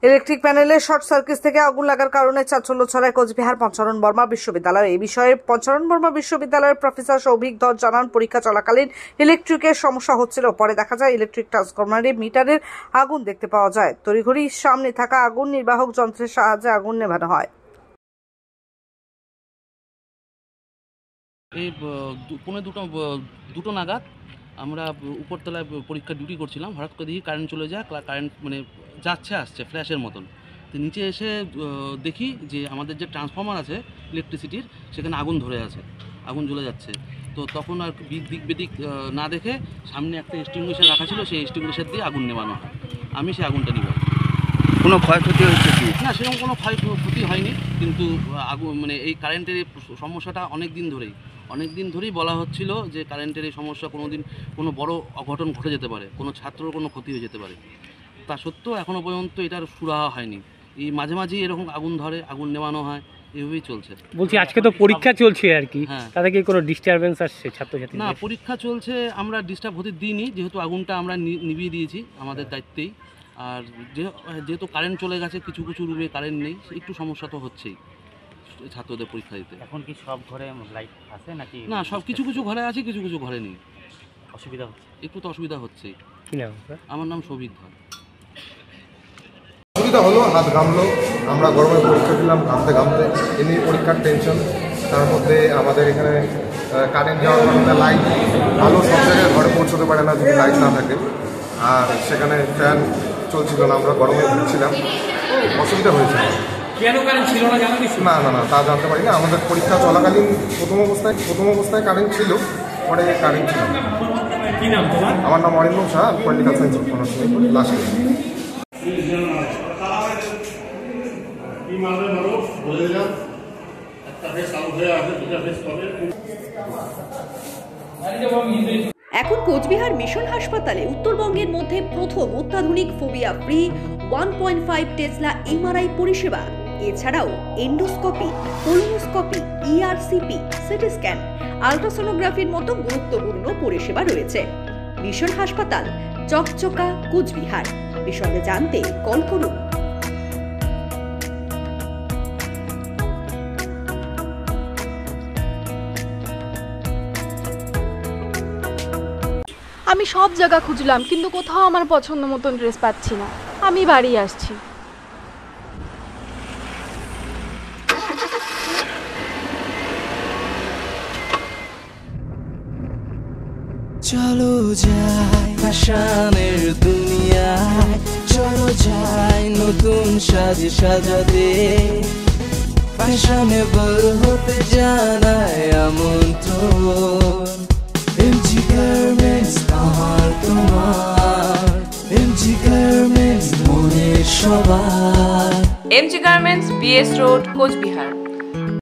Electric প্যানেলে short circuit থেকে আগুন লাগার কারণে চাঞ্চল্য ছড়ায় কোচবিহার পঞ্চানন বর্মা বিশ্ববিদ্যালয়ে। এই বিষয়ে পঞ্চানন বর্মা বিশ্ববিদ্যালয়ের প্রফেসর সৌভিক ধর জানান, পরীক্ষা চলাকালীন ইলেকট্রিকের সমস্যা হচ্ছিল। পরে দেখা যায় ইলেকট্রিক ট্রান্সফরমারে মিটারের আগুন দেখতে পাওয়া যায়। তড়িঘড়ি সামনে থাকা আগুন নির্বাহক যন্ত্রের সাহায্যে আগুন নেভানো হয়। এই পৌনে দুটো নাগাদ আমরা উপরতলায় পরীক্ষা ডিউটি করছিলাম। হঠাৎ করে দেখি কারেন্ট চলে যায়, কারেন্ট মানে যাচ্ছে আসছে ফ্ল্যাশের মতন। তো নিচে এসে দেখি যে আমাদের যে ট্রান্সফরমার আছে ইলেকট্রিসিটির, সেখানে আগুন ধরে আছে, আগুন জ্বলে যাচ্ছে। তো তখন আর দিক বেদিক না দেখে সামনে একটা এক্সটিংগুইশার রাখা ছিল, সেই এক্সটিংগুইশার দিয়ে আগুন নেভানো হয়। আমি সেই আগুনটা নিভাই। কোনো ক্ষয়ক্ষতি হয়েছে কি? না, সেরকম কোনো ক্ষয়ক্ষতি হয়নি, কিন্তু আগুন মানে এই কারেন্টের এই সমস্যাটা অনেক দিন ধরেই বলা হচ্ছিল যে কারেন্টের এই সমস্যা কোনো বড় অঘটন ঘটে যেতে পারে, কোনো ছাত্রর কোনো ক্ষতি হয়ে যেতে পারে। তা সত্ত্বেও এখনও পর্যন্ত এটার সুরাহা হয়নি। এই মাঝে মাঝেই এরকম আগুন ধরে, আগুন নেভানো হয়, এভাবেই চলছে। বলছি আজকে তো পরীক্ষা চলছে আর কি, তাতে কি কোনো ডিস্টারবেন্স আসছে ছাত্রছাত্রী? না, পরীক্ষা চলছে, আমরা ডিস্টার্ব হতে দিইনি, যেহেতু আগুনটা আমরা নিভিয়ে দিয়েছি আমাদের দায়িত্বেই। আর যেহেতু কারেন্ট চলে গেছে, কিছু রুমে কারেন্ট নেই, একটু সমস্যা তো হচ্ছেই ছাত্রদের পরীক্ষা দিতে। এখন কি সব ঘরে লাইট আছে নাকি? না, সব কিছু ঘরে আছে, কিছু ঘরে নেই। অসুবিধা হচ্ছে? একটু তো অসুবিধা হচ্ছেই। কি নাম? আমার নাম সৌভিক ধর। অসুবিধা হলো, হাত ঘামলো, আমরা গরমে পরীক্ষা দিলাম ঘামতে এমনি পরীক্ষার টেনশন। তার মধ্যে আমাদের এখানে কারেন্ট যাওয়ার কারণে লাইট ভালো সব জায়গায় ঘরে পৌঁছতে পারে না যদি লাইট না থাকে। আর সেখানে ফ্যান চলছিল না, আমরা গরমে ভুগছিলাম, অসুবিধা হয়েছিল। কেন কারেন্ট ছিল না জানা কিছু? না তা জানতে পারি না। আমাদের পরীক্ষা চলাকালীন প্রথম অবস্থায় কারেন্ট ছিল, পরে কারেন্ট ছিল না। কি নাম তোমার? আমার নাম Arindam Shah, political science honours last. এখন কোচবিহার মিশন হাসপাতালে উত্তরবঙ্গের মধ্যে প্রথম অত্যাধুনিক ফোবিয়া ফ্রি 1.5 টেসলা এমআরআই পরিষেবা। এছাড়াও endoscopy, colonoscopy, ERCP, CT scan, আল্ট্রাসোনোগ্রাফির মতো গুরুত্বপূর্ণ পরিষেবা রয়েছে। মিশন হাসপাতাল, চকচকা, কোচবিহার। বিশদে জানতে কল করুন। আমি সব জায়গা খুঁজলাম, কিন্তু কোথাও আমার পছন্দ মতন ড্রেস পাচ্ছি না। আমি বাড়ি আসছি। চলো যাই ফ্যাশনের দুনিয়ায়, চলো যাই নতুন সাজাতে, ফ্যাশনেবল হতে জানায় আমন্ত্রণ। এমজি গার্মেন্টস আমার তোমার, এমজি গার্মেন্টস মনের সবার। MG garments, BS road, Cooch Behar.